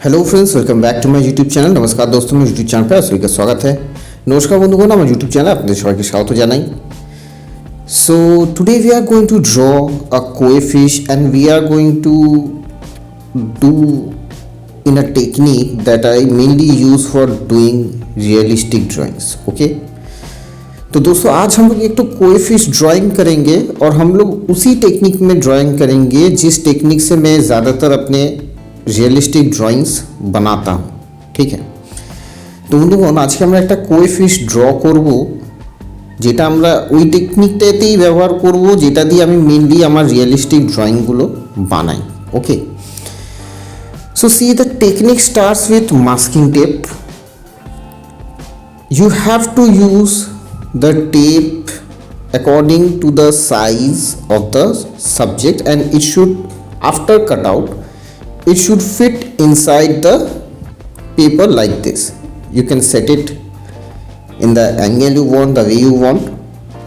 Hello friends, welcome back to my YouTube channel. নমস্কার दोस्तों, मेरे यूट्यूब চ্যানেল पे आप सभी का स्वागत है। নমস্কার বন্ধুগণ, আমার यूट्यूब চ্যানেলে আপনাদের সবাইকে স্বাগত জানাই। So today we are going to draw a koi fish and we are going to do in a technique that I mainly use for doing realistic drawings. Okay, तो दोस्तों आज हम लोग एक तो कोई फिश ड्राइंग करेंगे और हम लोग उसी टेक्निक में ड्राइंग करेंगे जिस टेक्निक से मैं ज़्यादातर अपने रियलिस्टिक ड्रॉइंग्स बनाता हूँ। ठीक है, তো বন্ধুগণ আজকে আমরা একটা কোই ফিশ ড্র করব, যেটা আমরা ওই টেকনিকটাতেই ব্যবহার করব যেটা দিয়ে আমি মেনলি আমার রিয়েলিস্টিক ড্রয়িংগুলো বানাই। Okay, so see the technique starts with masking tape. You have to use the tape according to the size of the subject and it should, after cutout, it should fit inside the paper like this. You can set it in the angle you want, the way you want,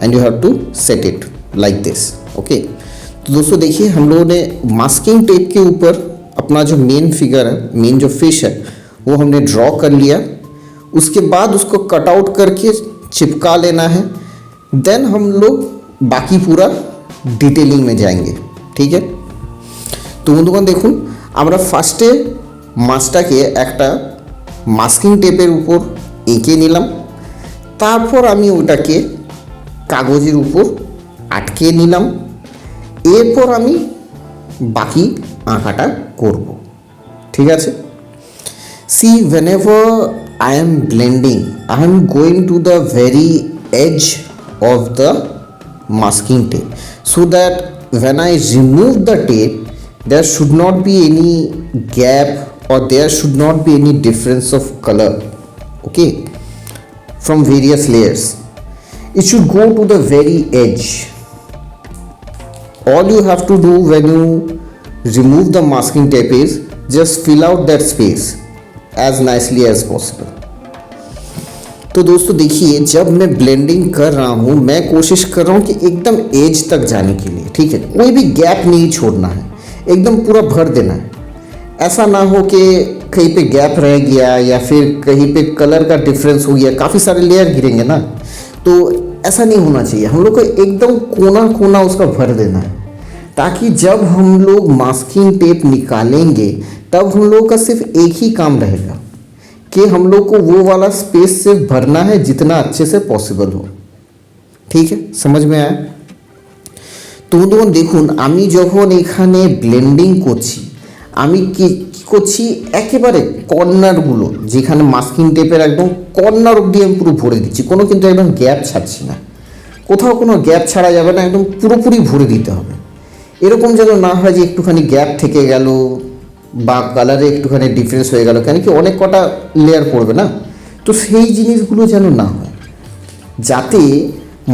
and you have to set it like this. Okay, तो दोस्तों देखिए हम लोगों ने masking tape के ऊपर अपना जो मेन फिगर है, मेन जो फिश है, वो हमने ड्रॉ कर लिया। उसके बाद उसको कट आउट करके चिपका लेना है। देन हम लोग बाकी पूरा डिटेलिंग में जाएंगे। ठीक है, তো বন্ধুগণ দেখুন আমরা ফার্স্টে মাছটাকে একটা মাস্কিং টেপের উপর এঁকে নিলাম, তারপর আমি ওটাকে কাগজের উপর আটকে নিলাম, এরপর আমি বাকি আঁকাটা করব। ঠিক আছে, C whenever I am blending, I am going to the very edge of the masking tape so that when I remove the tape there should not be any gap or there should not be any difference of color, okay, from various layers. It should go to the very edge. All you have to do when you remove the masking tape is just fill out that space as nicely as possible. तो दोस्तों देखिए जब मैं blending कर रहा हूँ मैं कोशिश कर रहा हूँ कि एकदम एज तक जाने के लिए। ठीक है, कोई भी गैप नहीं छोड़ना है, एकदम पूरा भर देना है। ऐसा ना हो कि कहीं पे गैप रह गया या फिर कहीं पे कलर का डिफरेंस हो गया, काफ़ी सारे लेयर गिरेंगे ना, तो ऐसा नहीं होना चाहिए। हम लोग को एकदम कोना कोना उसका भर देना है ताकि जब हम लोग मास्किंग टेप निकालेंगे तब हम लोग का सिर्फ एक ही काम रहेगा कि हम लोग को वो वाला स्पेस सिर्फ भरना है जितना अच्छे से पॉसिबल हो। ठीक है, समझ में आया? তো বন্ধুগণ দেখুন আমি যখন এখানে ব্লেন্ডিং করছি আমি কি করছি, একেবারে কর্নারগুলো যেখানে মাস্কিং টেপের একদম কর্নার অবধি আমি পুরো ভরে দিচ্ছি, কোনো কিন্তু একদম গ্যাপ ছাড়ছি না, কোথাও কোনো গ্যাপ ছাড়া যাবে না, একদম পুরোপুরি ভরে দিতে হবে। এরকম যেন না হয় যে একটুখানি গ্যাপ থেকে গেল বা কালারে একটুখানি ডিফারেন্স হয়ে গেল, কেন কি অনেক কটা লেয়ার পড়বে না, তো সেই জিনিসগুলো যেন না হয়, যাতে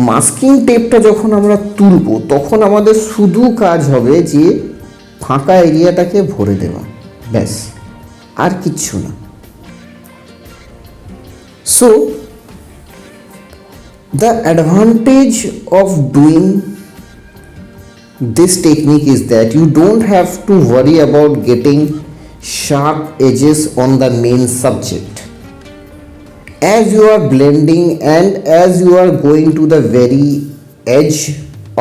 মাস্কিং টেপটা যখন আমরা তুলব তখন আমাদের শুধু কাজ হবে যে ফাঁকা এরিয়াটাকে ভরে দেওয়া, ব্যাস, আর কিচ্ছু না। So the advantage of doing this technique is that you don't have to worry about getting sharp edges on the main subject. As you are blending and as you are going to the very edge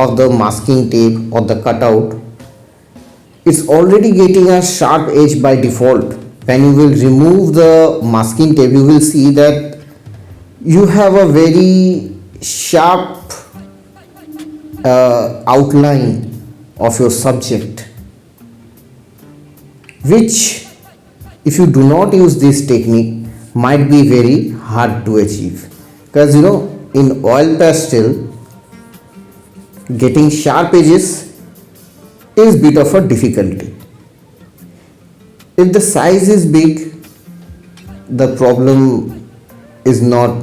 of the masking tape or the cutout, it's already getting a sharp edge by default. When you will remove the masking tape you will see that you have a very sharp outline of your subject, which if you do not use this technique might be very hard to achieve, because you know in oil pastel getting sharp edges is bit of a difficulty. If the size is big the problem is not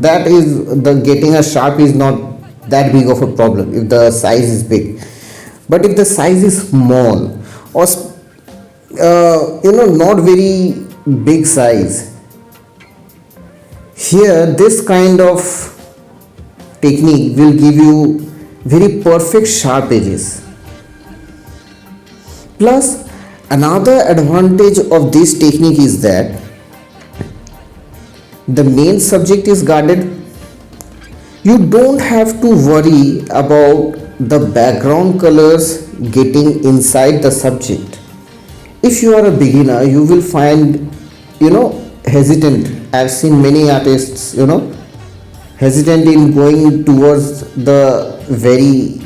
that is the getting a sharp is not that big of a problem if the size is big, but if the size is small or not very big size, here this kind of technique will give you very perfect sharp edges. Plus, another advantage of this technique is that the main subject is guarded. You don't have to worry about the background colors getting inside the subject. If you are a beginner, you will find, hesitant. I've seen many artists, hesitant in going towards the very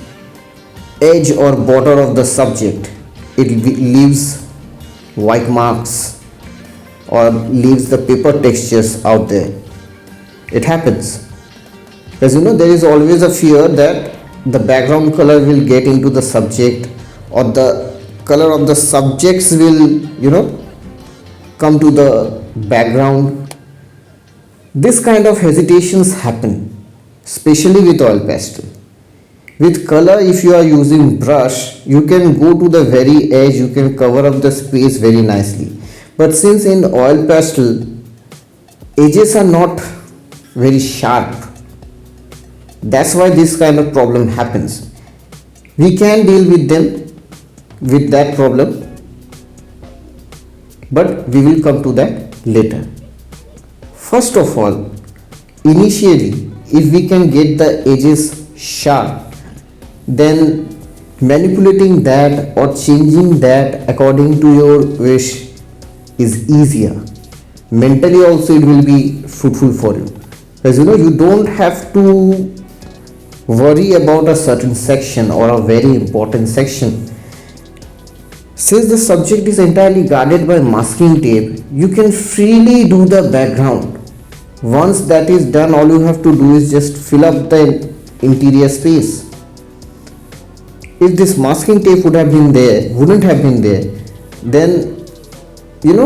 edge or border of the subject. It leaves white marks or leaves the paper textures out there. It happens. As there is always a fear that the background color will get into the subject, or the color of the subjects will, come to the background. This kind of hesitations happen, especially with oil pastel. With color, if you are using brush, you can go to the very edge, you can cover up the space very nicely. But since in oil pastel, edges are not very sharp, that's why this kind of problem happens. We can deal with them, with that problem, but we will come to that later. First of all, initially, if we can get the edges sharp, then manipulating that or changing that according to your wish is easier. Mentally also it will be fruitful for you, because you don't have to worry about a certain section or a very important section. Since the subject is entirely guarded by masking tape, you can freely do the background. Once that is done, all you have to do is just fill up the interior space. If this masking tape wouldn't have been there, then you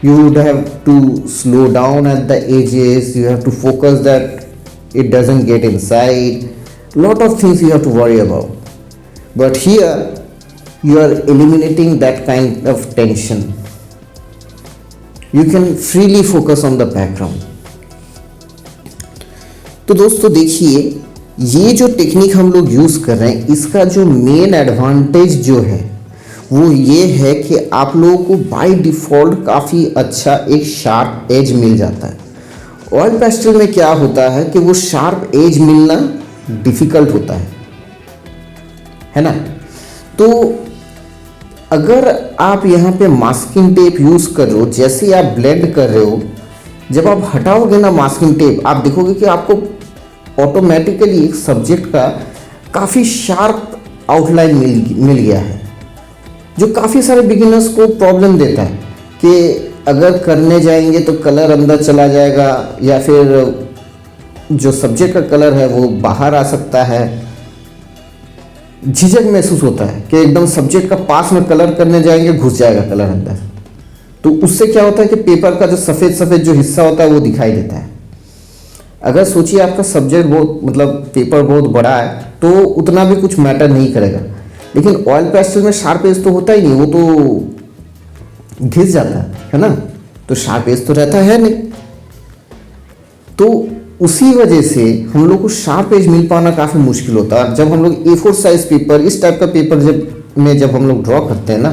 would have to slow down at the edges. You have to focus that it doesn't get inside. Lot of things you have to worry about. But here you are eliminating that kind of tension. You can freely focus on the background. तो दोस्तों देखिए, ये जो technique हम लोग use कर रहे हैं, इसका जो मेन एडवांटेज जो है वो ये है कि आप लोगों को बाय डिफ़ॉल्ट काफ़ी अच्छा एक शार्प एज मिल जाता है। ऑयल पेस्टल में क्या होता है कि वो शार्प एज मिलना डिफ़िकल्ट होता है ना। तो अगर आप यहाँ पे मास्किंग टेप यूज़ कर रहे हो, जैसे आप ब्लेंड कर रहे हो, जब आप हटाओगे ना मास्किंग टेप, आप देखोगे कि आपको ऑटोमेटिकली एक सब्जेक्ट का काफ़ी शार्प आउटलाइन मिल गया है, जो काफ़ी सारे बिगिनर्स को प्रॉब्लम देता है कि अगर करने जाएंगे तो कलर अंदर चला जाएगा, या फिर जो सब्जेक्ट का कलर है वो बाहर आ सकता है। झिझक महसूस होता है कि एकदम सब्जेक्ट का पास में कलर करने जाएंगे, घुस जाएगा कलर अंदर। तो उससे क्या होता है कि पेपर का जो सफ़ेद सफ़ेद जो हिस्सा होता है वो दिखाई देता है। अगर सोचिए आपका सब्जेक्ट बहुत पेपर बहुत बड़ा है तो उतना भी कुछ मैटर नहीं करेगा, लेकिन ऑयल पेस्टल में शार्प एज तो होता ही नहीं, वो तो घिस जाता है ना, तो शार्प एज तो रहता है नहीं। तो उसी वजह से हम लोग को शार्प एज मिल पाना काफ़ी मुश्किल होता है। जब हम लोग A4 साइज पेपर, इस टाइप का पेपर जब हम लोग ड्रॉ करते हैं ना,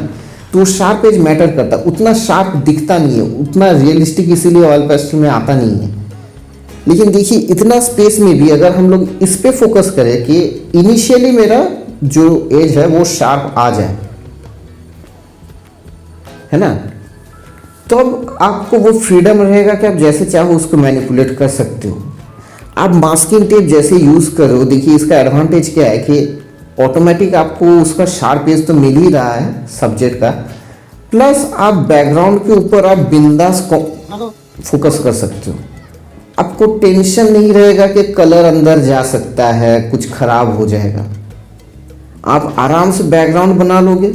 तो शार्प एज मैटर करता है, उतना शार्प दिखता नहीं है, उतना रियलिस्टिक इसीलिए ऑयल पेस्टल में आता नहीं है। लेकिन देखिए, इतना स्पेस में भी अगर हम लोग इस पे फोकस करें कि इनिशियली मेरा जो एज है वो शार्प आ जाए, है ना, तो अब आपको वो फ्रीडम रहेगा कि आप जैसे चाहो उसको मैनिपुलेट कर सकते हो। आप मास्किंग टेप जैसे यूज़ कर रहे हो, देखिए इसका एडवांटेज क्या है कि ऑटोमेटिक आपको उसका शार्प एज तो मिल ही रहा है सब्जेक्ट का, प्लस आप बैकग्राउंड के ऊपर आप बिंदास फोकस कर सकते हो। आपको टेंशन नहीं रहेगा कि कलर अंदर जा सकता है, कुछ खराब हो जाएगा। आप आराम से बैकग्राउंड बना लोगे,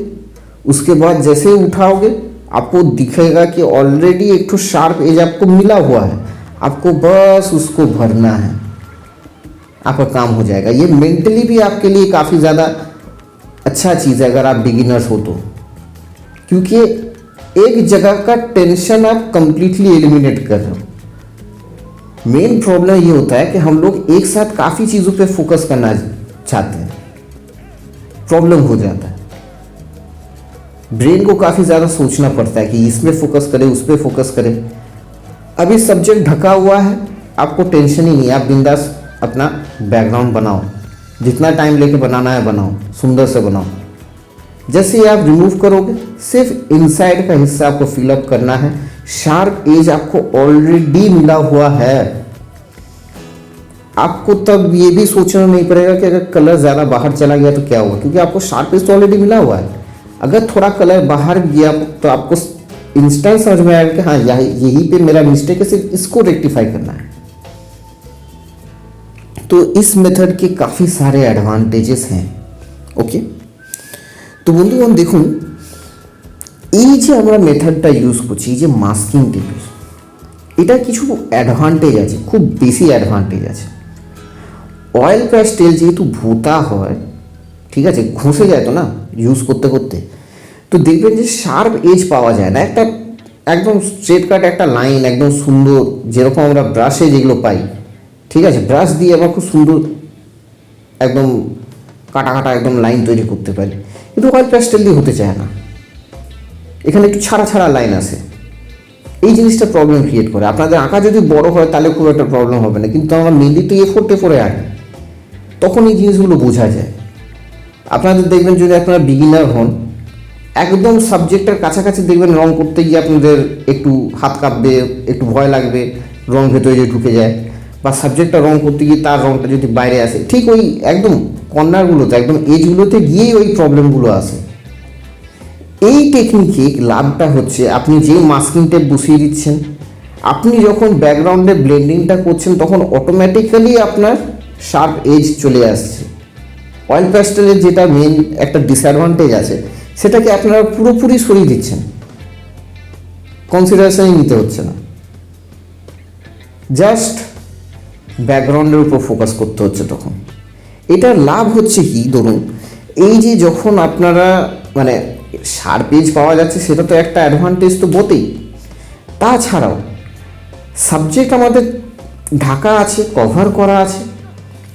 उसके बाद जैसे ही उठाओगे आपको दिखेगा कि ऑलरेडी एक तो शार्प एज आपको मिला हुआ है, आपको बस उसको भरना है, आपका काम हो जाएगा। ये मेंटली भी आपके लिए काफ़ी ज़्यादा अच्छा चीज़ है अगर आप बिगिनर्स हो तो, क्योंकि एक जगह का टेंशन आप कंप्लीटली एलिमिनेट कर रहे हो। मेन प्रॉब्लम ये होता है कि हम लोग एक साथ काफ़ी चीज़ों पे फोकस करना चाहते हैं, प्रॉब्लम हो जाता है। ब्रेन को काफ़ी ज़्यादा सोचना पड़ता है कि इसमें फोकस करें, उस पर फोकस करें। अभी सब्जेक्ट ढका हुआ है, आपको टेंशन ही नहीं, आप बिंदास अपना बैकग्राउंड बनाओ, जितना टाइम लेके बनाना है बनाओ, सुंदर से बनाओ। जैसे ही आप रिमूव करोगे, सिर्फ इनसाइड का हिस्सा आपको फिलअप करना है। शार्प एज आपको ऑलरेडी मिला हुआ है, आपको तब ये भी सोचना नहीं पड़ेगा कि अगर कलर ज़्यादा बाहर चला गया तो क्या होगा, क्योंकि आपको शार्प एज तो ऑलरेडी मिला हुआ है। अगर थोड़ा कलर बाहर गया तो आपको इंस्टेंट समझ में आएगा कि हाँ यही पे मेरा मिस्टेक है, सिर्फ इसको रेक्टिफाई करना है। तो इस मेथड के काफ़ी सारे एडवांटेजेस हैं। ओके, তো বন্ধুগণ দেখুন, এই যে আমরা মেথডটা ইউজ করছি, এই যে মাস্কিং টেপের, এটা কিছু অ্যাডভান্টেজ আছে, খুব বেশি অ্যাডভান্টেজ আছে। অয়েল প্যাস্টেল যেহেতু ভোতা হয়, ঠিক আছে, ঘষে যায় তো না ইউজ করতে করতে, তো দেখবেন যে শার্প এজ পাওয়া যায় না, একটা একদম স্ট্রেট কাট একটা লাইন একদম সুন্দর, যেরকম আমরা ব্রাশে যেগুলো পাই, ঠিক আছে, ব্রাশ দিয়ে আমরা খুব সুন্দর একদম কাটা কাটা একদম লাইন তৈরি করতে পারি, কিন্তু অয়েল প্যাস্টেল দিয়ে হতে চায় না, এখানে একটু ছাড়া ছাড়া লাইন আসে। এই জিনিসটা প্রবলেম ক্রিয়েট করে। আপনাদের আঁকা যদি বড় হয় তাহলে খুব একটা প্রবলেম হবে না, কিন্তু আমরা মেহেন্দি তো এ4 আঁকি, তখন এই জিনিসগুলো বোঝা যায়। আপনাদের দেখবেন যদি আপনারা বিগিনার হন, একদম সাবজেক্টের কাছাকাছি দেখবেন রং করতে গিয়ে আপনাদের একটু হাত কাঁপবে, একটু ভয় লাগবে, রং ভেতরে যে ঢুকে যায়, বা সাবজেক্টটা রং করতে গিয়ে তার রংটা যদি বাইরে আসে, ঠিক ওই একদম কর্নারগুলোতে একদম এজগুলোতে গিয়েই ওই প্রবলেমগুলো আসে। এই টেকনিকে লাভটা হচ্ছে, আপনি যেই মাস্কিং টেপ বসিয়ে দিচ্ছেন, আপনি যখন ব্যাকগ্রাউন্ডে ব্লেন্ডিংটা করছেন তখন অটোমেটিক্যালি আপনার শার্প এজ চলে আসছে। অয়েল প্যাস্টেলের যেটা মেন একটা ডিসঅ্যাডভান্টেজ আছে, সেটাকে আপনারা পুরোপুরি সরিয়ে দিচ্ছেন, কনসিডারেশনই নিতে হচ্ছে না, জাস্ট ব্যাকগ্রাউন্ডের উপর ফোকাস করতে হচ্ছে। তখন এটার লাভ হচ্ছে কি, ধরুন এই যে যখন আপনারা মানে শার্প এজ পাওয়া যাচ্ছে, সেটা তো একটা অ্যাডভান্টেজ তো বটেই, তাছাড়াও সাবজেক্ট আমাদের ঢাকা আছে, কভার করা আছে,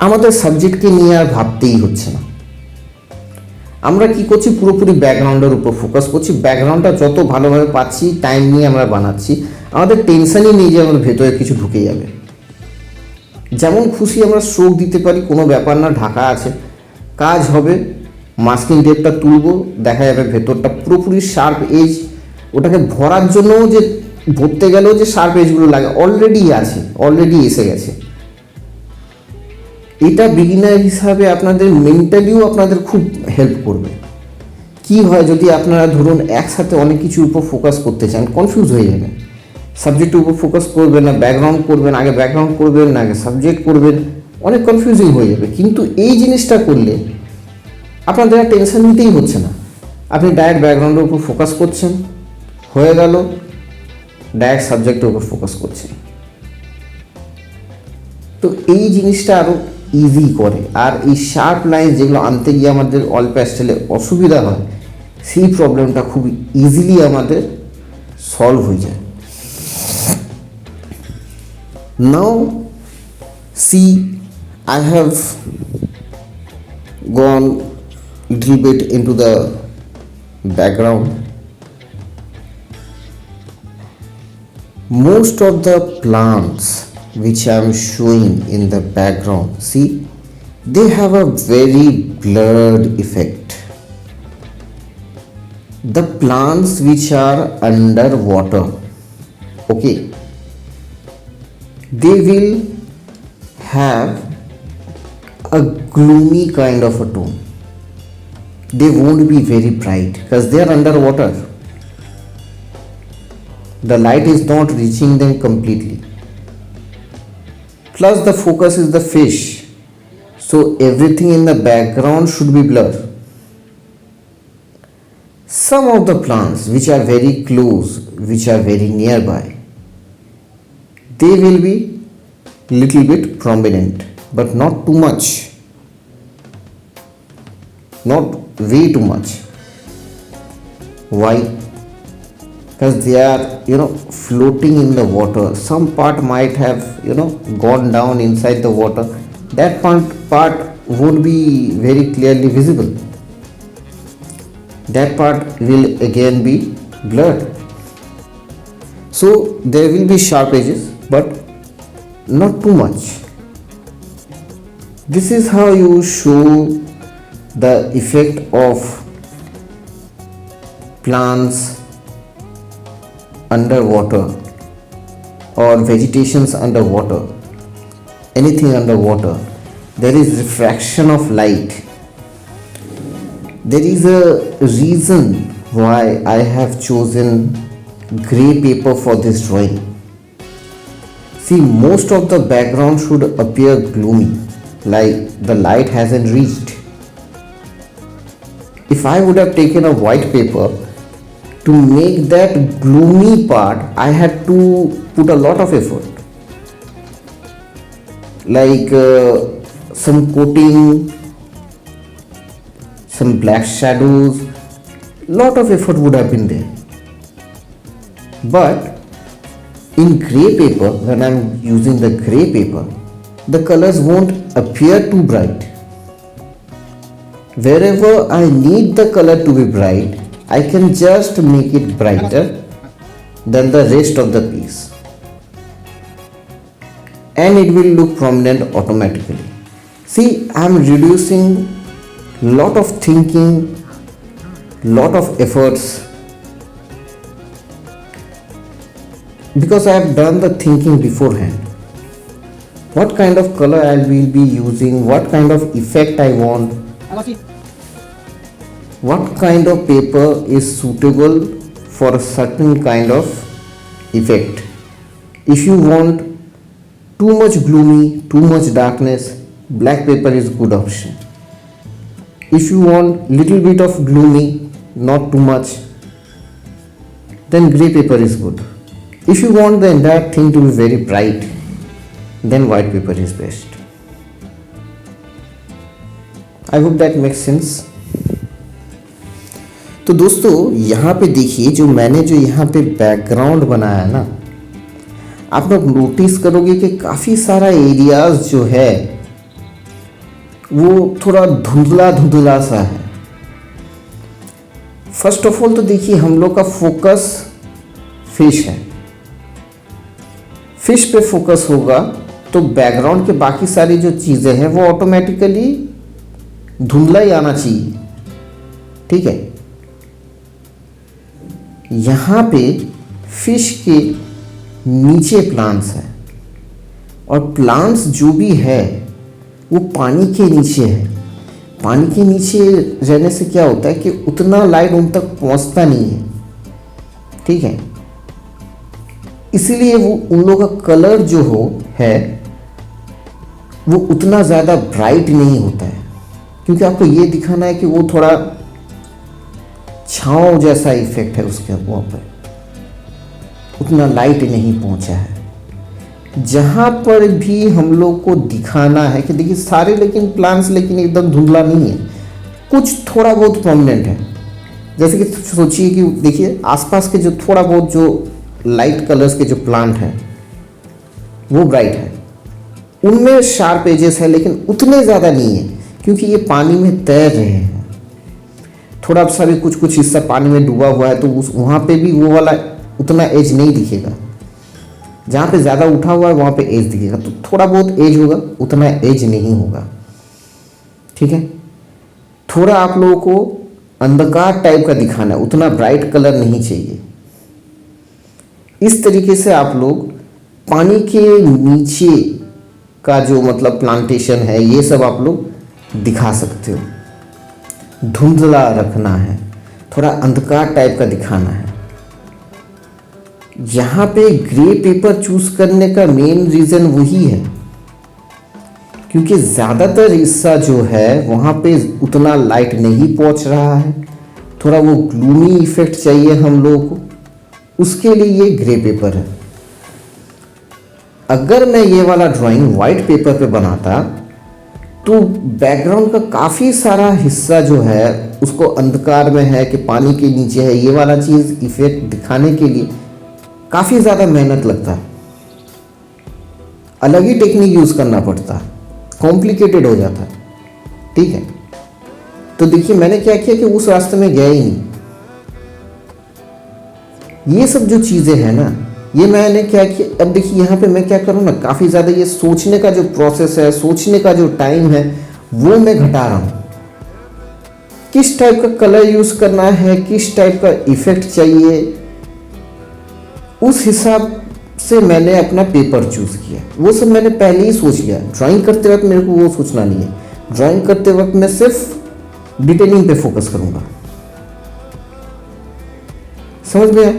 আমাদের সাবজেক্টকে নিয়ে আর ভাবতেই হচ্ছে না। আমরা কি করছি, পুরোপুরি ব্যাকগ্রাউন্ডের উপর ফোকাস করছি, ব্যাকগ্রাউন্ডটা যত ভালোভাবে পাচ্ছি, টাইম নিয়ে আমরা বানাচ্ছি, আমাদের টেনশনই নেই যে আমাদের ভেতরে কিছু ঢুকে যাবে। যেমন খুশি আমরা স্ট্রোক দিতে পারি, কোনো ব্যাপার না, ঢাকা আছে, কাজ হবে, মাস্কিং টেপটা তুলবো, দেখা যাবে ভেতরটা পুরোপুরি শার্প এজ। ওটাকে ভরার জন্যও যে ভরতে গেলেও যে শার্প এজগুলো লাগে, অলরেডি আছে, অলরেডি এসে গেছে। এটা বিগিনার হিসাবে আপনাদের মেন্টালিও আপনাদের খুব হেল্প করবে। কি হয়, যদি আপনারা ধরুন একসাথে অনেক কিছুর উপর ফোকাস করতে চান, কনফিউজ হয়ে যাবেন, সাবজেক্টের উপর ফোকাস করবেন না ব্যাকগ্রাউন্ড করবেন, আগে ব্যাকগ্রাউন্ড করবেন না আগে সাবজেক্ট করবেন, অনেক কনফিউজিং হয়ে যাবে। কিন্তু এই জিনিসটা করলে আপনাদের আর টেনশন নিতেই হচ্ছে না, আপনি ডাইরেক্ট ব্যাকগ্রাউন্ডের উপর ফোকাস করছেন, হয়ে গেল, ডাইরেক্ট সাবজেক্টের উপর ফোকাস করছেন। তো এই জিনিসটা আরও ইজি করে। আর এই শার্প লাইন যেগুলো আনতে গিয়ে আমাদের অয়েল প্যাস্টেলে অসুবিধা হয়, সেই প্রবলেমটা খুব ইজিলি আমাদের সলভ হয়ে যায়। নাও see, I have gone little bit into the background. Most of the plants which I am showing in the background, see, they have a very blurred effect. The plants which are under water, okay, they will have a gloomy kind of a tone. They won't be very bright because they are underwater. The light is not reaching them completely. Plus the focus is the fish, so everything in the background should be blurred. Some of the plants which are very close, which are very nearby, they will be little bit prominent, but not too much, not way too much. Why? Because they are floating in the water. Some part might have gone down inside the water. That part won't be very clearly visible. That part will again be blurred. So there will be sharp edges, but not too much. This is how you show the effect of plants underwater or vegetations underwater, anything underwater. There is refraction of light. There is a reason why I have chosen grey paper for this drawing. See, most of the background should appear gloomy, like the light hasn't reached. If I would have taken a white paper, to make that gloomy part, I had to put a lot of effort. Like some coating, some black shadows, lot of effort would have been there. But in grey paper, when I am using the grey paper, the colors won't appear too bright. Wherever I need the color to be bright, I can just make it brighter than the rest of the piece, and it will look prominent automatically. See, I am reducing lot of thinking, lot of efforts, because I have done the thinking beforehand. What kind of color I will be using, what kind of effect I want, what kind of paper is suitable for a certain kind of effect. If you want too much gloomy, too much darkness, black paper is good option. If you want little bit of gloomy, not too much, then grey paper is good. If you want the entire thing to be very bright, then white paper is best. I hope that makes sense. तो दोस्तों यहाँ पे देखिए, जो मैंने जो यहाँ पे बैकग्राउंड बनाया ना, आप लोग नोटिस करोगे कि काफ़ी सारा एरियाज जो है वो थोड़ा धुंधला धुंधला सा है। फर्स्ट ऑफ ऑल तो देखिए, हम लोग का फोकस फिश है, फिश पे फोकस होगा तो बैकग्राउंड के बाकी सारी जो चीज़ें हैं वो ऑटोमेटिकली धुंधला ही आना चाहिए, ठीक है। यहाँ पे फिश के नीचे प्लांट्स है, और प्लांट्स जो भी है वो पानी के नीचे है। पानी के नीचे रहने से क्या होता है कि उतना लाइट उन तक पहुँचता नहीं है, ठीक है। इसीलिए वो उन लोगों का कलर जो है वो उतना ज़्यादा ब्राइट नहीं होता है, क्योंकि आपको ये दिखाना है कि वो थोड़ा छाँव जैसा इफेक्ट है उसके वहाँ पर, उतना लाइट नहीं पहुँचा है। जहाँ पर भी हम लोग को दिखाना है कि देखिए सारे लेकिन प्लांट्स लेकिन एकदम धुंधला नहीं है, कुछ थोड़ा बहुत प्रोमिनेंट है। जैसे कि सोचिए कि देखिए आसपास के जो थोड़ा बहुत जो लाइट कलर्स के जो प्लांट हैं वो ब्राइट है, उनमें शार्प एजेस है, लेकिन उतने ज़्यादा नहीं है क्योंकि ये पानी में तैर रहे हैं। थोड़ा सा भी कुछ हिस्सा पानी में डूबा हुआ है तो उस वहाँ पे भी वो वाला उतना एज नहीं दिखेगा। जहाँ पे ज़्यादा उठा हुआ है वहाँ पे एज दिखेगा, तो थोड़ा बहुत एज होगा, उतना एज नहीं होगा, ठीक है। थोड़ा आप लोगों को अंधकार टाइप का दिखाना है, उतना ब्राइट कलर नहीं चाहिए। इस तरीके से आप लोग पानी के नीचे का जो मतलब प्लांटेशन है ये सब आप लोग दिखा सकते हो। धुंधला रखना है, थोड़ा अंधकार टाइप का दिखाना है। यहाँ पे ग्रे पेपर चूज करने का मेन रीज़न वही है क्योंकि ज़्यादातर हिस्सा जो है वहाँ पे उतना लाइट नहीं पहुँच रहा है, थोड़ा वो ग्लूमी इफेक्ट चाहिए हम लोगों को, उसके लिए ये ग्रे पेपर है। अगर मैं ये वाला ड्राइंग वाइट पेपर पे बनाता तो बैकग्राउंड का काफ़ी सारा हिस्सा जो है उसको अंधकार में है कि पानी के नीचे है, ये वाला चीज़ इफेक्ट दिखाने के लिए काफ़ी ज़्यादा मेहनत लगता, अलग ही टेक्निक यूज़ करना पड़ता, कॉम्प्लिकेटेड हो जाता। ठीक है। तो देखिए मैंने क्या किया कि उस रास्ते में गया ही नहीं। ये सब जो चीज़ें हैं ना, ये मैंने क्या किया, अब देखिए यहाँ पे मैं क्या करूँ ना, काफ़ी ज़्यादा ये सोचने का जो प्रोसेस है, सोचने का जो टाइम है, वो मैं घटा रहा हूँ। किस टाइप का कलर यूज़ करना है, किस टाइप का इफेक्ट चाहिए, उस हिसाब से मैंने अपना पेपर चूज़ किया। वो सब मैंने पहले ही सोच लिया। ड्राइंग करते वक्त मेरे को वो सोचना नहीं है। ड्राइंग करते वक्त मैं सिर्फ डिटेलिंग पे फोकस करूँगा। समझ में आया?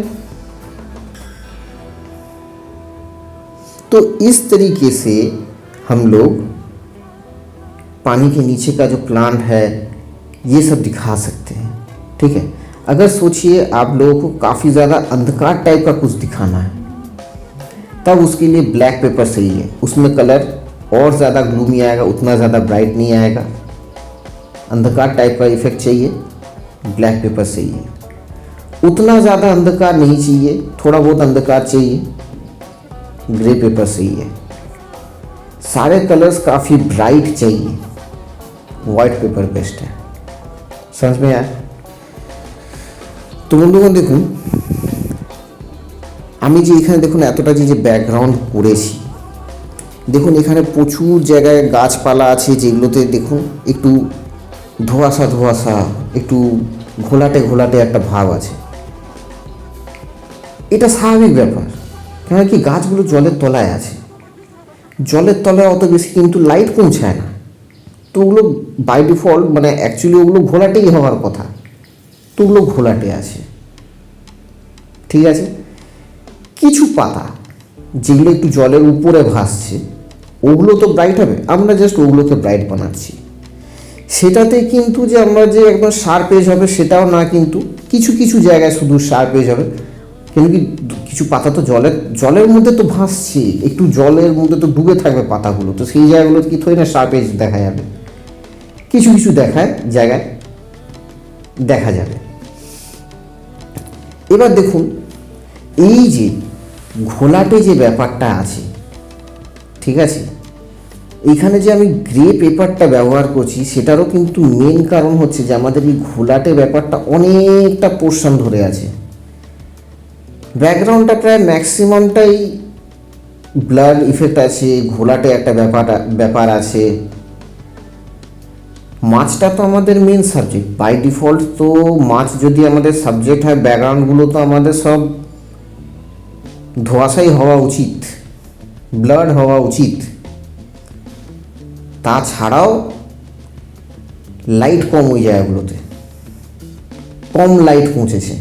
तो इस तरीके से हम लोग पानी के नीचे का जो प्लांट है ये सब दिखा सकते हैं, ठीक है। अगर सोचिए आप लोगों को काफ़ी ज़्यादा अंधकार टाइप का कुछ दिखाना है, तब उसके लिए ब्लैक पेपर सही है। उसमें कलर और ज़्यादा ग्लूमी आएगा, उतना ज़्यादा ब्राइट नहीं आएगा। अंधकार टाइप का इफेक्ट चाहिए, ब्लैक पेपर सही है। उतना ज़्यादा अंधकार नहीं चाहिए, थोड़ा बहुत अंधकार चाहिए, ग्रे पेपर सही है। सारे कलर्स काफ़ी ब्राइट चाहिए, वाइट पेपर बेस्ट है। समझ में आया? তো বন্ধুগণ দেখুন, আমি যে এখানে দেখুন এতটা যে ব্যাকগ্রাউন্ড করেছি, দেখুন এখানে প্রচুর জায়গায় গাছপালা আছে যেগুলোতে দেখুন একটু ধোঁয়াশা ধোঁয়াশা, একটু ঘোলাটে ঘোলাটে একটা ভাব আছে। এটা স্বাভাবিক ব্যাপার, কেন কি গাছগুলো জলের তলায় আছে। জলের তলায় অত বেশি কিন্তু লাইট পৌঁছায় না, তো ওগুলো বাই ডিফল্ট মানে অ্যাকচুয়ালি ওগুলো ঘোলাটেই হওয়ার কথা, তো ওগুলো ঘোলাটে আছে, ঠিক আছে। কিছু পাতা যেগুলো একটু জলের উপরে ভাসছে ওগুলো তো ব্রাইট হবে, আমরা জাস্ট ওগুলোকে ব্রাইট বানাচ্ছি। সেটাতে কিন্তু যে আমরা যে একদম শার্প এজ হবে সেটাও না, কিন্তু কিছু কিছু জায়গায় শুধু শার্প এজ হবে। কিন্তু কি কিছু পাতা তো জলের মধ্যে তো ভাসছে, একটু জলের মধ্যে তো ডুবে থাকবে পাতাগুলো, তো সেই জায়গাগুলো কি থই না শার্প এজ দেখা যাবে, কিছু কিছু জায়গায় দেখা যাবে। এবার দেখুন এই যে ঘোলাটে যে ব্যাপারটা আছে, ঠিক আছে, এইখানে যে আমি গ্রে পেপারটা ব্যবহার করছি সেটারও কিন্তু মেন কারণ হচ্ছে যে আমাদের এই ঘোলাটে ব্যাপারটা অনেকটা পোর্শন ধরে আছে। ব্যাকগ্রাউন্ডটা প্রায় ম্যাক্সিমামটাই ব্লার ইফেক্ট আছে, ঘোলাটে একটা ব্যাপার আছে। মাছটা তো আমাদের মেন সাবজেক্ট, বাই ডিফল্ট তো মাছ যদি আমাদের সাবজেক্ট হয়, ব্যাকগ্রাউন্ডগুলো তো আমাদের সব ধোঁয়াশাই হওয়া উচিত, ব্লাড হওয়া উচিত। তাছাড়াও লাইট কম ওই জায়গাগুলোতে, কম লাইট পৌঁছেছে,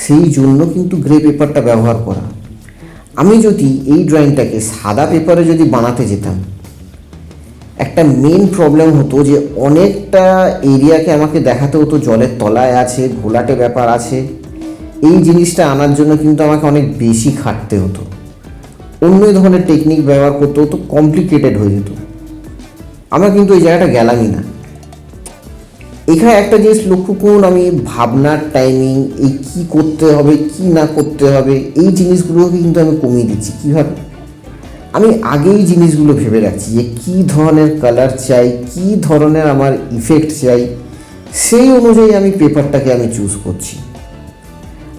সেই জন্য কিন্তু গ্রে পেপারটা ব্যবহার করা। আমি যদি এই ড্রয়িংটাকে সাদা পেপারে যদি বানাতে যেতাম, একটা মেন প্রবলেম হতো যে অনেকটা এরিয়াকে আমাকে দেখাতে হতো জলের তলায় আছে, ঘোলাটে ব্যাপার আছে। এই জিনিসটা আনার জন্য কিন্তু আমাকে অনেক বেশি খাটতে হতো, অন্য ধরনের টেকনিক ব্যবহার করতে হতো, কমপ্লিকেটেড হয়ে যেত। আমরা কিন্তু এই জায়গাটা গেলামই না। এখানে একটা জিনিস লক্ষ্য করুন, আমি ভাবনার টাইমিং, এই কী করতে হবে কী না করতে হবে, এই জিনিসগুলোকে কিন্তু আমি কমিয়ে দিচ্ছি। কীভাবে? আমি আগেই জিনিসগুলো ভেবে রাখছি যে কী ধরনের কালার চাই, কী ধরনের আমার ইফেক্ট চাই, সেই অনুযায়ী আমি পেপারটাকে আমি চুজ করছি।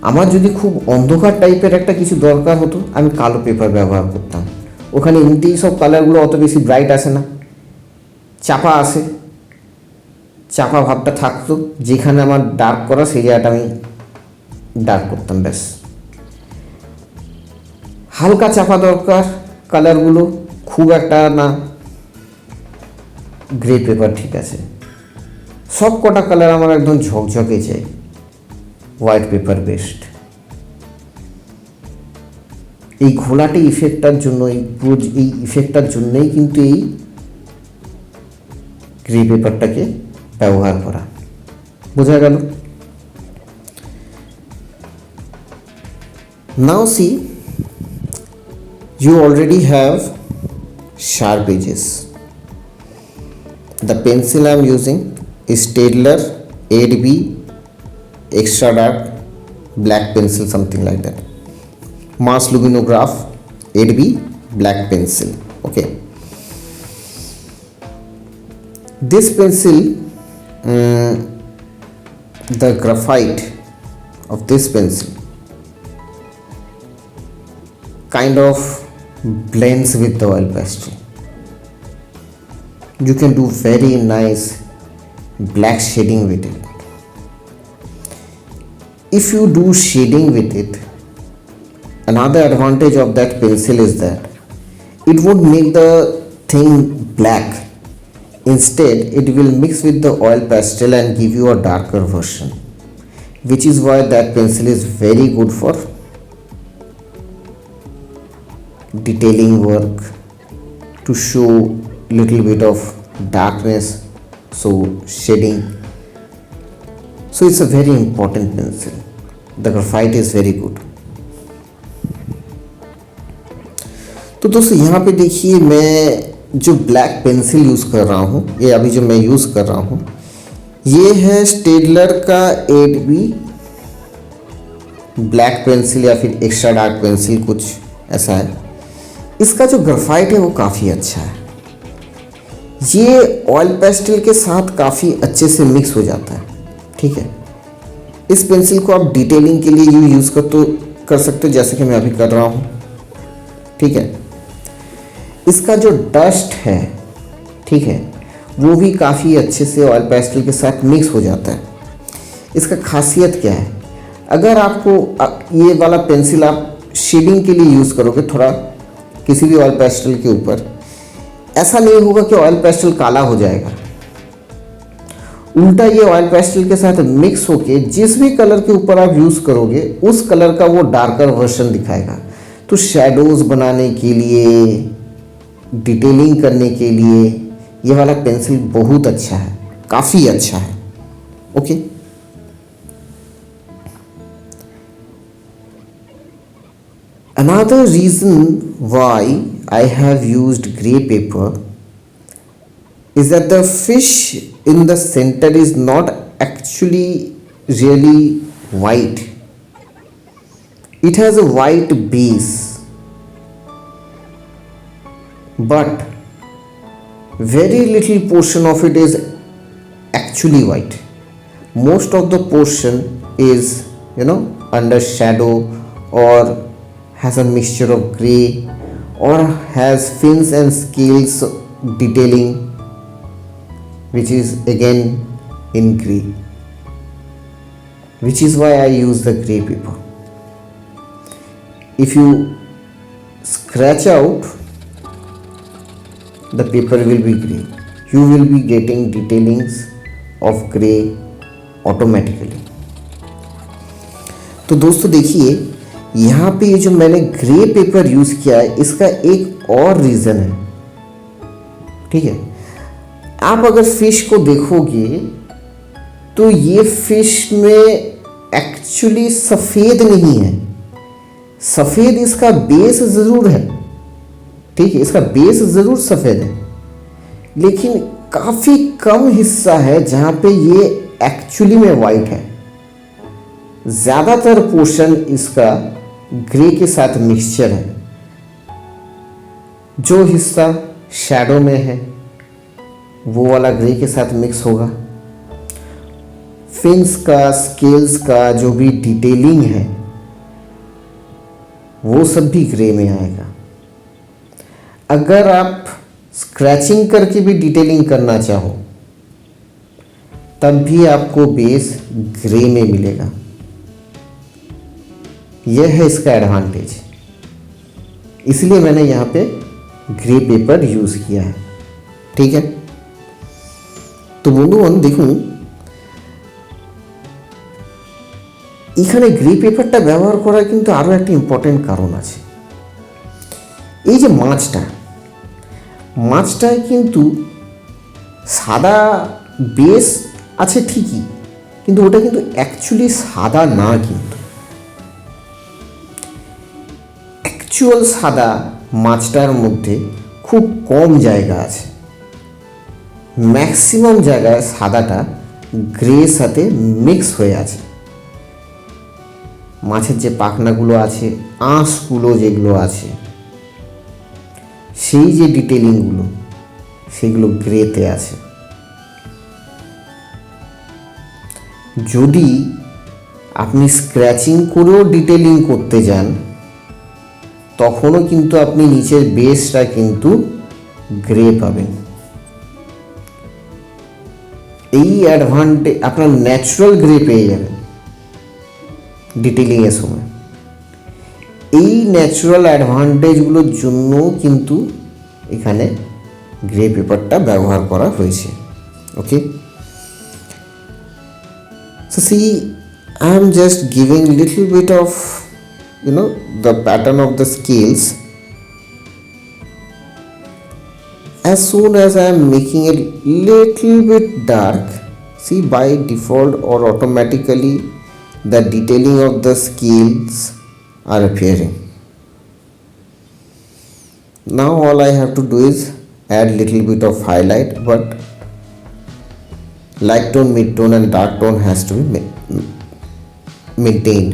আমার যদি খুব অন্ধকার টাইপের একটা কিছু দরকার হতো, আমি কালো পেপার ব্যবহার করতাম। ওখানে এমনিতেই সব কালারগুলো অত বেশি ব্রাইট আসে না, চাপা আসে, চাপা ভাবটা থাকতো। যেখানে আমার ডার্ক করা সেই জায়গাটা আমি ডার্ক করতাম, ব্যাস। হালকা চাপা দরকার কালারগুলো, খুব একটা না, গ্রে পেপার ঠিক আছে। সব কটা কালার আমার একদম ঝকঝকে চাই, হোয়াইট পেপার বেস্ট। এই ঘোলাটে ইফেক্টটার জন্য, এই ইফেক্টটার জন্যই কিন্তু এই গ্রে পেপারটাকে ব্যবহার করা। বোঝা গেল? নাও C, you already have sharp edges. The pencil I am using is Staedtler 8B extra dark black pencil, something like that. Mars Luminograph 8B black pencil. Okay. This pencil, the graphite of this pencil kind of blends with the oil pastel. You can do very nice black shading with it. If you do shading with it, another advantage of that pencil is that it won't make the thing black. Instead, it will mix with the oil pastel and give you a darker version, which is why that pencil is very good for detailing work, to show little bit of darkness, so shading. So it's a very important pencil. The graphite is very good. तो दोस्तों यहाँ पे देखिए, मैं जो black pencil use कर रहा हूँ, ये अभी जो मैं यूज़ कर रहा हूँ, ये है स्टेडलर का 8B ब्लैक पेंसिल या फिर एक्स्ट्रा डार्क पेंसिल, कुछ ऐसा है। इसका जो ग्राफाइट है वो काफ़ी अच्छा है। ये ऑयल पेस्टल के साथ काफ़ी अच्छे से मिक्स हो जाता है। ठीक है, इस पेंसिल को आप डिटेलिंग के लिए यूज़ कर सकते हो, जैसे कि मैं अभी कर रहा हूँ। ठीक है, इसका जो डस्ट है, ठीक है, वो भी काफ़ी अच्छे से ऑयल पेस्टल के साथ मिक्स हो जाता है। इसका खासियत क्या है, अगर आपको ये वाला पेंसिल आप शेडिंग के लिए यूज़ करोगे थोड़ा किसी भी ऑयल पेस्टल के ऊपर, ऐसा नहीं होगा कि ऑयल पेस्टल काला हो जाएगा। उल्टा ये ऑयल पेस्टल के साथ मिक्स होके जिस भी कलर के ऊपर आप यूज़ करोगे उस कलर का वो डार्कर वर्जन दिखाएगा। तो शैडोज़ बनाने के लिए, डिटेलिंग करने के लिए ये वाला पेंसिल बहुत अच्छा है, काफ़ी अच्छा है। Okay, another reason why I have used gray paper is that the fish in the center is not actually really white. It has a white base, but very little portion of it is actually white. Most of the portion is, under shadow, or has a mixture of gray, or has fins and scales detailing, which is again in gray, which is why I use the gray paper. If you scratch out, the paper will be gray. You will be getting detailings of gray automatically. तो दोस्तों देखिए, यहाँ पे ये जो मैंने grey paper use किया है, इसका एक और रीज़न है। ठीक है, आप अगर फिश को देखोगे तो ये फिश में एक्चुअली सफ़ेद नहीं है। सफ़ेद इसका बेस ज़रूर है, ठीक है, इसका बेस ज़रूर सफ़ेद है, लेकिन काफ़ी कम हिस्सा है जहाँ पे ये एक्चुअली में वाइट है। ज़्यादातर पोर्शन इसका ग्रे के साथ मिक्सचर है। जो हिस्सा शैडो में है वो वाला ग्रे के साथ मिक्स होगा। फिन्स का, स्केल्स का जो भी डिटेलिंग है वो सब भी ग्रे में आएगा। अगर आप स्क्रैचिंग करके भी डिटेलिंग करना चाहो तब भी आपको बेस ग्रे में मिलेगा। यह है इसका एडवांटेज, इसलिए मैंने यहाँ पे ग्रे पेपर यूज़ किया है। ठीक है, तो বন্ধুগণ দেখুন, এখানে গ্রে পেপারটা ব্যবহার করার কিন্তু আরও একটা ইম্পর্টেন্ট কারণ আছে। এই যে মাছটায় কিন্তু সাদা বেস আছে ঠিকই, কিন্তু ওটা কিন্তু অ্যাকচুয়ালি সাদা না। কিন্তু অ্যাকচুয়াল সাদা মাছটার মধ্যে খুব কম জায়গা আছে। ম্যাক্সিমাম জায়গায় সাদাটা গ্রের সাথে মিক্স হয়ে আছে। মাছের যে পাখনাগুলো আছে, আঁশগুলো যেগুলো আছে, সেই যে ডিটেলিংগুলো সেগুলো গ্রেতে আছে। যদি আপনি স্ক্র্যাচিং করেও ডিটেলিং করতে যান তখনও কিন্তু আপনি নিচের বেসটা কিন্তু গ্রে পাবেন। এই অ্যাডভান্টেজ আপনার ন্যাচারাল গ্রে পেয়ে যাবেন ডিটেলিংয়ের সময়। এই ন্যাচারাল অ্যাডভান্টেজগুলোর জন্য কিন্তু এখানে গ্রে পেপারটা ব্যবহার করা হয়েছে। ওকে, so see, I am just giving little bit of the pattern of the scales. As soon as I am making it little bit dark, see, by default or automatically the detailing of the scales are appearing. Now all I have to do is add little bit of highlight, but light tone, mid tone and dark tone has to be maintained.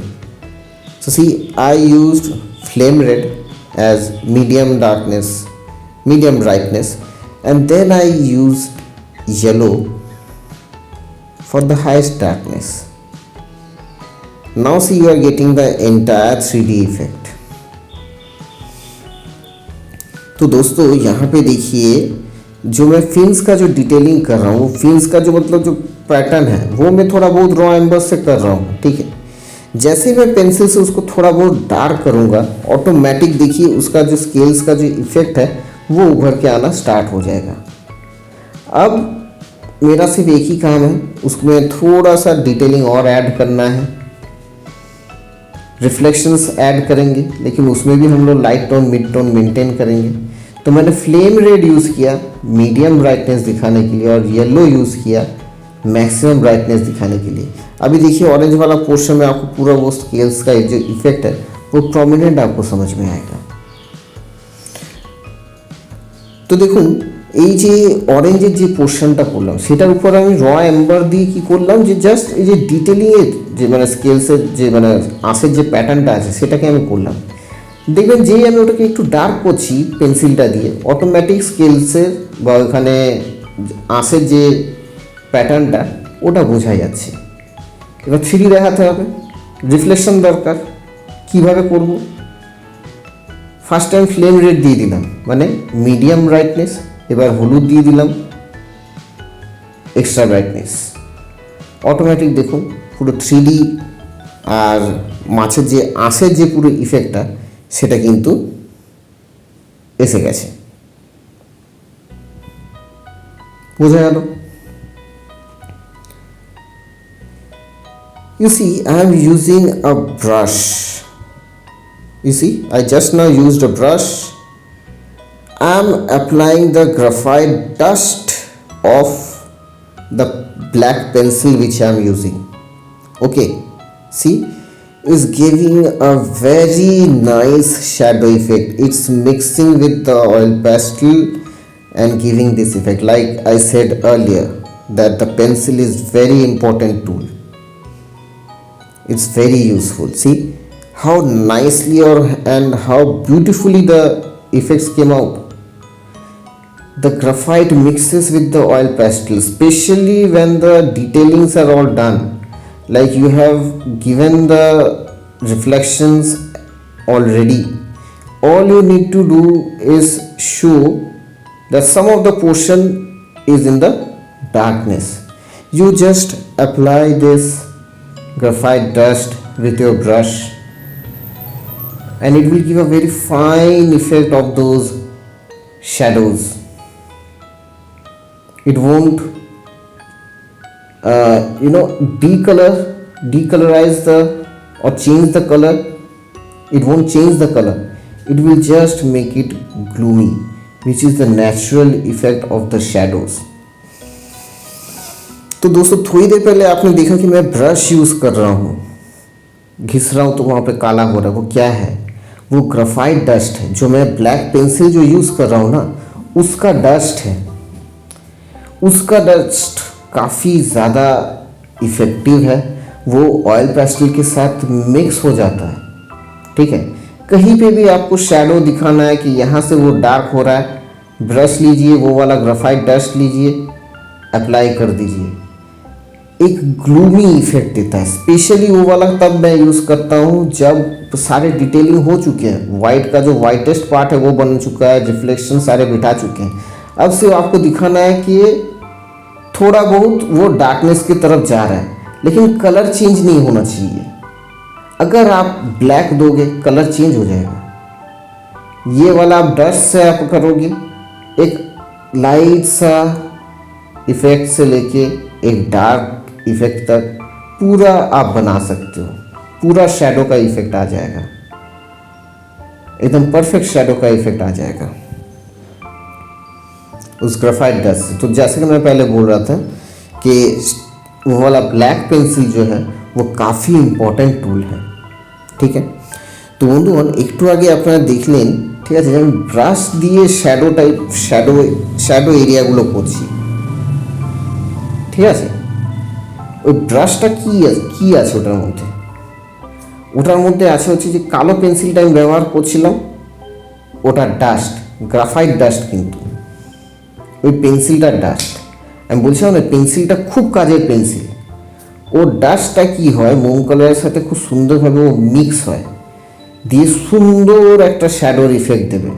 So see, I used flame red as medium darkness, medium brightness, and then I used yellow for the highest darkness. Now see, you are getting the entire 3D effect. तो दोस्तों यहाँ पे देखिए, जो मैं fins का जो detailing कर रहा हूँ, फिन्स का जो मतलब जो पैटर्न है वो मैं थोड़ा बहुत रॉ एम्बर से कर रहा हूँ। ठीक है, जैसे मैं पेंसिल से उसको थोड़ा बहुत डार्क करूँगा, ऑटोमेटिक देखिए उसका जो स्केल्स का जो इफेक्ट है वो उभर के आना स्टार्ट हो जाएगा। अब मेरा सिर्फ एक ही काम है, उसमें थोड़ा सा डिटेलिंग और ऐड करना है, रिफ्लेक्शंस ऐड करेंगे, लेकिन उसमें भी हम लोग light tone mid tone maintain करेंगे। तो मैंने फ्लेम रेड यूज़ किया मीडियम ब्राइटनेस दिखाने के लिए और येलो यूज़ किया मैक्सिमम ब्राइटनेस दिखाने के लिए। अभी देखिए ऑरेंज वाला पोर्शन में आपको पूरा वो स्केल्स का जो इफेक्ट है वो प्रोमिनेंट आपको समझ में आएगा। তো দেখুন এই যে অরেঞ্জের যে পোর্শনটা করলাম সেটার উপর আমি র এম্বার দিয়ে কি করলাম, যে জাস্ট এই যে ডিটেলিংয়ের যে মানে স্কেলসের যে মানে আঁশের যে প্যাটার্নটা আছে সেটাকে আমি করলাম। দেখবেন যেই আমি ওটাকে একটু ডার্ক করছি পেন্সিলটা দিয়ে, অটোমেটিক স্কেলসের বা ওখানে আঁশের যে প্যাটার্নটা ওটা বোঝা যাচ্ছে। এবার 3D দেখাতে হবে, রিফ্লেকশন দরকার। কিভাবে করব? ফার্স্ট টাইম ফ্লেম রেড দিয়ে দিলাম মানে মিডিয়াম ব্রাইটনেস, এবার হলুদ দিয়ে দিলাম এক্সট্রা ব্রাইটনেস, অটোমেটিক দেখুন পুরো 3D আর মাছের যে আঁশের যে পুরো ইফেক্টটা সেটা কিন্তু এসে গেছে। বোঝা গেল? You see, I am using a brush. You see, I just now used a brush. I am applying the graphite dust of the black pencil which I am using. Okay, see, it's giving a very nice shadow effect. It's mixing with the oil pastel and giving this effect. Like I said earlier, that the pencil is very important tool. It's very useful. See how nicely and how beautifully the effects came out. The graphite mixes with the oil pastel, especially when the detailings are all done. Like you have given the reflections already. All you need to do is show that some of the portion is in the darkness. You just apply this graphite dust with your brush and it will give a very fine effect of those shadows. It won't decolorize or change the color. It won't change the color. It will just make it gloomy, which is the natural effect of the shadows. तो दोस्तों थोड़ी देर पहले आपने देखा कि मैं brush use कर रहा हूँ, घिस रहा हूँ तो वहाँ पे काला हो रहा है। वो क्या है? वो ग्राफाइट डस्ट है। जो मैं ब्लैक पेंसिल जो यूज़ कर रहा हूँ ना उसका डस्ट है। उसका डस्ट काफ़ी ज़्यादा इफ़ेक्टिव है, वो ऑयल पेस्टल के साथ मिक्स हो जाता है। ठीक है, कहीं पे भी आपको शैडो दिखाना है कि यहाँ से वो डार्क हो रहा है, ब्रश लीजिए, वो वाला ग्राफाइट डस्ट लीजिए, अप्लाई कर दीजिए, एक ग्लूमी इफेक्ट देता है। स्पेशली वो वाला तब मैं यूज़ करता हूँ जब सारे डिटेलिंग हो चुके हैं, वाइट का जो वाइटेस्ट पार्ट है वो बन चुका है, रिफ्लेक्शन सारे बिठा चुके हैं। अब सिर्फ आपको दिखाना है कि ये थोड़ा बहुत वो डार्कनेस की तरफ जा रहा है, लेकिन कलर चेंज नहीं होना चाहिए। अगर आप ब्लैक दोगे कलर चेंज हो जाएगा। ये वाला आप डस्ट से आप करोगे, एक लाइट सा इफेक्ट से लेके एक डार्क इफेक्ट तक पूरा आप बना सकते हो। पूरा शैडो का इफेक्ट आ जाएगा, एकदम परफेक्ट शैडो का इफेक्ट आ जाएगा उस ग्रेफाइट डस्ट से। तो जैसे कि मैं पहले बोल रहा था कि वो वाला ब्लैक पेंसिल जो है वो काफ़ी इम्पोर्टेंट टूल है, ठीक है। তো বন্ধুগণ একটু আগে আপনারা দেখলেন, ঠিক আছে, যে আমি ব্রাশ দিয়ে শ্যাডো এরিয়াগুলো করছি, ঠিক আছে। ওই ব্রাশটা কি আছে ওটার মধ্যে আছে হচ্ছে যে কালো পেন্সিলটা আমি ব্যবহার করছিলাম, ওটা ডাস্ট, গ্রাফাইট ডাস্ট, কিন্তু ওই পেন্সিলটার ডাস্ট। আমি বলছিলাম না পেন্সিলটা খুব কাজের পেন্সিল। ও ডাস্টটা কি হয়, মোম কালারের সাথে খুব সুন্দরভাবে ও মিক্স হয়, দিয়ে সুন্দর একটা শ্যাডোর ইফেক্ট দেবে।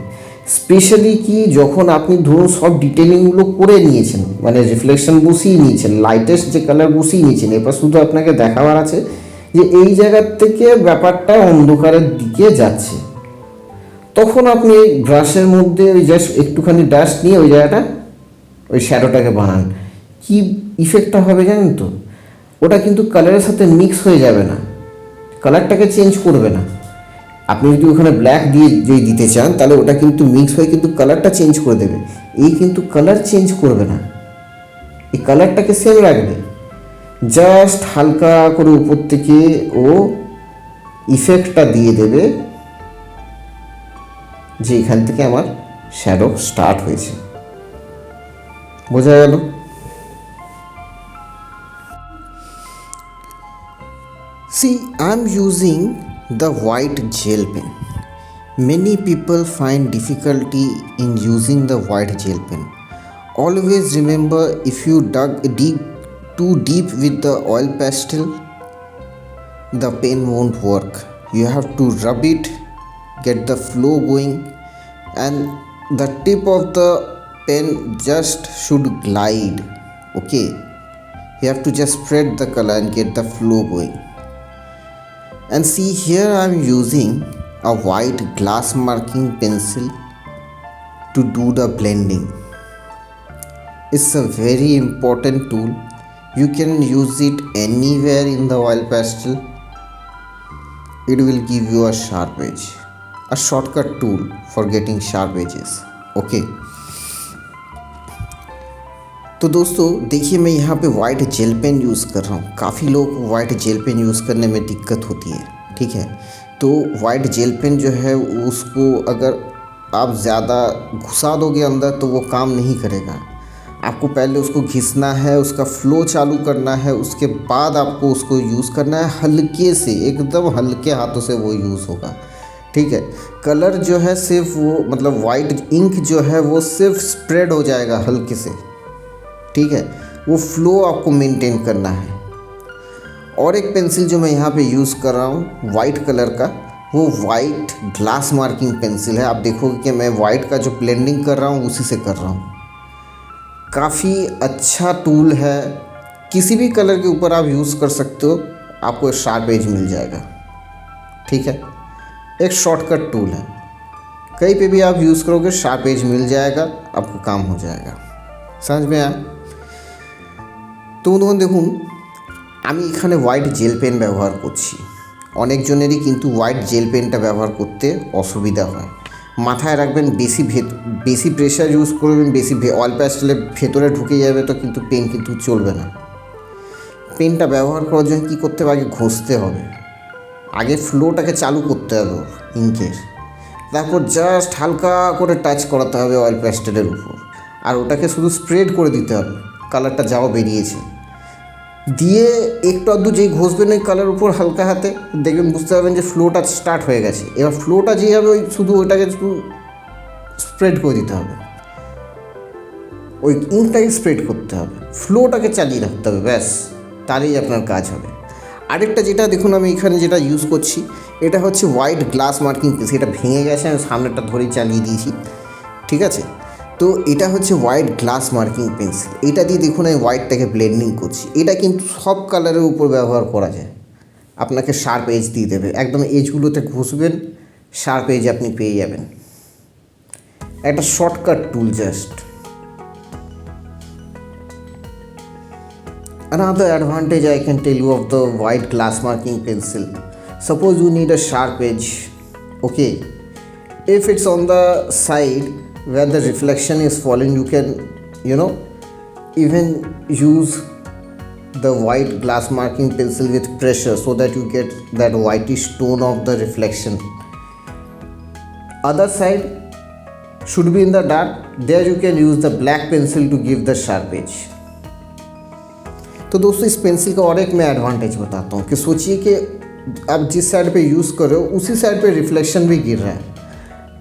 স্পেশালি কি যখন আপনি ধরুন সব ডিটেলিংগুলো করে নিয়েছেন, মানে রিফ্লেকশন বসিয়ে নিয়েছেন, লাইটেস্ট যে কালার বসিয়ে নিয়েছেন, এবার শুধু আপনাকে দেখাবার আছে যে এই জায়গার থেকে ব্যাপারটা অন্ধকারের দিকে যাচ্ছে, তখন আপনি এই ব্রাশের মধ্যে ওই জাস্ট একটুখানি ডাস্ট নিয়ে ওই জায়গাটা ওই শ্যাডোটাকে বানান। কি ইফেক্টটা হবে জানেন তো? ওটা কিন্তু কালারের সাথে মিক্স হয়ে যাবে না, কালারটাকে চেঞ্জ করবে না। আপনি যদি ওখানে ব্ল্যাক দিয়ে যদি দিতে চান তাহলে ওটা কিন্তু মিক্স হয়ে কিন্তু কালারটা চেঞ্জ করে দেবে। এই কিন্তু কালার চেঞ্জ করবে না, এই কালারটাকে সেম রাখবে। জাস্ট হালকা করে উপর থেকে ও ইফেক্টটা দিয়ে দেবে যে এখান থেকে আমার শ্যাডো স্টার্ট হয়েছে। বোঝা গেল? See, I'm using the white gel pen. Many people find difficulty in using the white gel pen. Always remember, if you dig too deep with the oil pastel, the pen won't work. You have to rub it, get the flow going, and the tip of the pen just should glide. Okay, you have to just spread the color and get the flow going. And see, here I am using a white glass marking pencil to do the blending. It's a very important tool. You can use it anywhere in the oil pastel. It will give you a sharp edge, a shortcut tool for getting sharp edges. Okay. तो दोस्तों देखिए, मैं यहाँ पे white gel pen use कर रहा हूँ। काफ़ी लोग वाइट जेल पेन यूज़ करने में दिक्कत होती है, ठीक है। तो वाइट जेल पेन जो है उसको अगर आप ज़्यादा घुसा दोगे अंदर तो वो काम नहीं करेगा। आपको पहले उसको घिसना है, उसका फ्लो चालू करना है, उसके बाद आपको उसको यूज़ करना है हल्के से, एकदम हल्के हाथों से वो यूज़ होगा, ठीक है। कलर जो है सिर्फ वो, मतलब वाइट इंक जो है वो सिर्फ स्प्रेड हो जाएगा हल्के से, ठीक है। वो फ्लो आपको मेंटेन करना है। और एक पेंसिल जो मैं यहाँ पे यूज़ कर रहा हूँ वाइट कलर का, वो वाइट ग्लास मार्किंग पेंसिल है। आप देखोगे कि मैं वाइट का जो ब्लेंडिंग कर रहा हूँ उसी से कर रहा हूँ। काफ़ी अच्छा टूल है, किसी भी कलर के ऊपर आप यूज़ कर सकते हो, आपको शार्प एज मिल जाएगा, ठीक है। एक शॉर्टकट टूल है, कहीं पे भी आप यूज़ करोगे शार्प एज मिल जाएगा, आपको काम हो जाएगा। समझ में आया? তো বন্ধুগণ দেখুন, আমি এখানে হোয়াইট জেল পেন ব্যবহার করছি। অনেকজনেরই কিন্তু হোয়াইট জেল পেনটা ব্যবহার করতে অসুবিধা হয়। মাথায় রাখবেন, বেশি প্রেশার ইউজ করবেন, বেশি অয়েল প্যাস্টেলের ভেতরে ঢুকে যাবে তো কিন্তু পেন কিন্তু চলবে না। পেনটা ব্যবহার করার জন্য কী করতে হবে, আগে ঘষতে হবে, আগে ফ্লোটাকে চালু করতে হবে ইঙ্কের, তারপর জাস্ট হালকা করে টাচ করাতে হবে অয়েল প্যাস্টেলের উপর, আর ওটাকে শুধু স্প্রেড করে দিতে হবে। কালারটা যাও বেরিয়েছে দিয়ে একটু আধটু যেই ঘষবেন ওই কালার উপর হালকা হাতে, দেখবেন বুঝতে পারবেন যে ফ্লোটা স্টার্ট হয়ে গেছে। এবার ফ্লোটা যেই হবে ওই শুধু ওইটাকে শুধু স্প্রেড করে দিতে হবে, ওই ইঙ্কটাকে স্প্রেড করতে হবে, ফ্লোটাকে চালিয়ে রাখতে হবে, ব্যাস। তাহলেই আপনার কাজ হবে। আরেকটা যেটা দেখুন আমি এখানে যেটা ইউজ করছি, এটা হচ্ছে হোয়াইট গ্লাস মার্কিং পেন্সিল। এটা ভেঙে গেছে, আমি সামনেটা ধরেই চালিয়ে দিয়েছি, ঠিক আছে। তো এটা হচ্ছে হোয়াইট গ্লাস মার্কিং পেন্সিল। এটা দিয়ে দেখুন আমি হোয়াইটটাকে ব্লেন্ডিং করছি। এটা কিন্তু সব কালারের উপর ব্যবহার করা যায়। আপনাকে শার্প এজ দিয়ে দেবে, একদম এজগুলোতে ঘষবেন, শার্প এজ আপনি পেয়ে যাবেন। একটা shortcut tool just. Another advantage I can tell you of the white glass marking pencil. Suppose you need a sharp edge, okay. If it's on the side where the reflection is falling, you can, even use the white glass marking pencil with pressure so that you get that whitish tone of the reflection. Other side should be in the dark, there you can use the black pencil to give the sharp edge. तो दोस्तों इस pencil का और एक मैं advantage बताता हूँ कि सोचिए कि आप जिस साइड पे यूज़ कर रहे हो उसी साइड पे रिफ्लेक्शन भी गिर रहा है,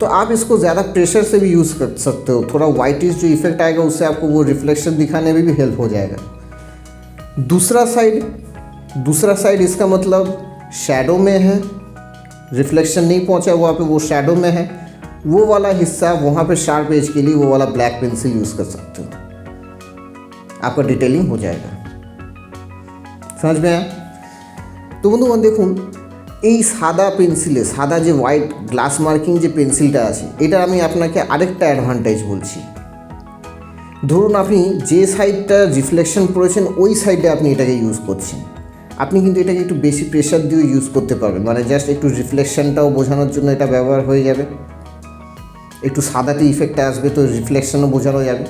तो आप इसको ज़्यादा प्रेशर से भी यूज़ कर सकते हो। थोड़ा वाइटिश जो इफेक्ट आएगा उससे आपको वो रिफ्लेक्शन दिखाने में भी हेल्प हो जाएगा। दूसरा साइड इसका मतलब शैडो में है, रिफ्लेक्शन नहीं पहुँचा वहाँ पे, वो शैडो में है, वो वाला हिस्सा वहाँ पे शार्प एज के लिए वो वाला ब्लैक पेंसिल यूज़ कर सकते हो, आपका डिटेलिंग हो जाएगा। समझ में आया? तो বন্ধুগণ দেখুন এই সাদা পেন্সিলে, সাদা যে হোয়াইট গ্লাস মার্কিং যে পেন্সিলটা আছে, এটা আমি আপনাকে আরেকটা অ্যাডভান্টেজ বলছি। ধরুন আপনি যে সাইডটা রিফ্লেকশন পড়েছেন ওই সাইডে আপনি এটাকে ইউজ করছেন, আপনি কিন্তু এটাকে একটু বেশি প্রেশার দিয়েও ইউজ করতে পারবেন, মানে জাস্ট একটু রিফ্লেকশনটাও বোঝানোর জন্য এটা ব্যবহার হয়ে যাবে। একটু সাদাতে ইফেক্টটা আসবে তো রিফ্লেকশনও বোঝানো যাবে।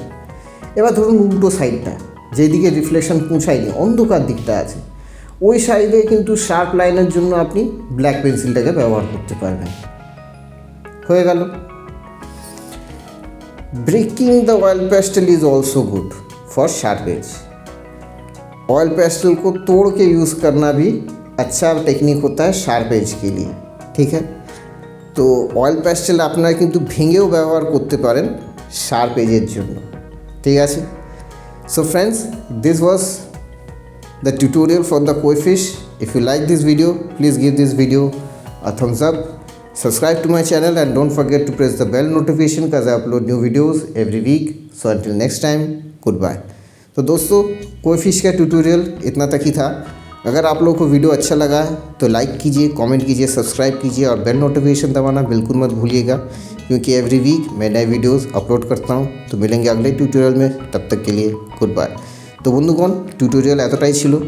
এবার ধরুন উল্টো সাইডটা, যেদিকে রিফ্লেকশন পৌঁছায়নি, অন্ধকার দিকটা আছে, ওই সাইডে কিন্তু শার্প লাইনের জন্য আপনি ব্ল্যাক পেন্সিলটাকে ব্যবহার করতে পারবেন। হয়ে গেল। Breaking the oil pastel is also good for sharp edge. Oil pastel को तोड़ के यूज़ करना भी अच्छा टेक्निक होता है शार्प एज के लिए, ठीक है। तो ऑयल पेस्टल আপনারা কিন্তু ভেঙেও ব্যবহার করতে পারেন শার্প এজের জন্য, ঠিক আছে। So friends, this was the tutorial for the koi fish. If you like this video, please give this video a thumbs up, subscribe to my channel and don't forget to press the bell notification because I upload new videos every week. So until next time, goodbye. तो दोस्तों कोई fish का tutorial इतना तक ही था। अगर आप लोगों को वीडियो अच्छा लगा है तो लाइक कीजिए, कमेंट कीजिए, सब्सक्राइब कीजिए और बेल नोटिफिकेशन दबाना बिल्कुल मत भूलिएगा, क्योंकि एवरी वीक मैं नए वीडियोस अपलोड करता हूँ। तो मिलेंगे अगले ट्यूटोरियल में, तब तक के लिए गुड बाय। तो बंधुगण ट्यूटोरियल एतटाई छिलो।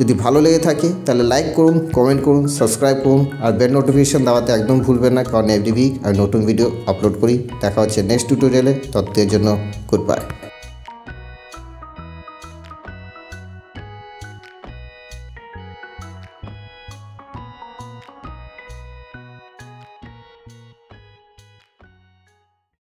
যদি ভালো লেগে থাকে তাহলে লাইক করুন, কমেন্ট করুন, সাবস্ক্রাইব করুন আর বেল নোটিফিকেশন দাবাতে একদম ভুলবেন না, কারণ এভরি উইক আমি নতুন ভিডিও আপলোড করি। দেখা হচ্ছে নেক্সট টিউটোরিয়ালে, ততদিনের জন্য গুড বাই।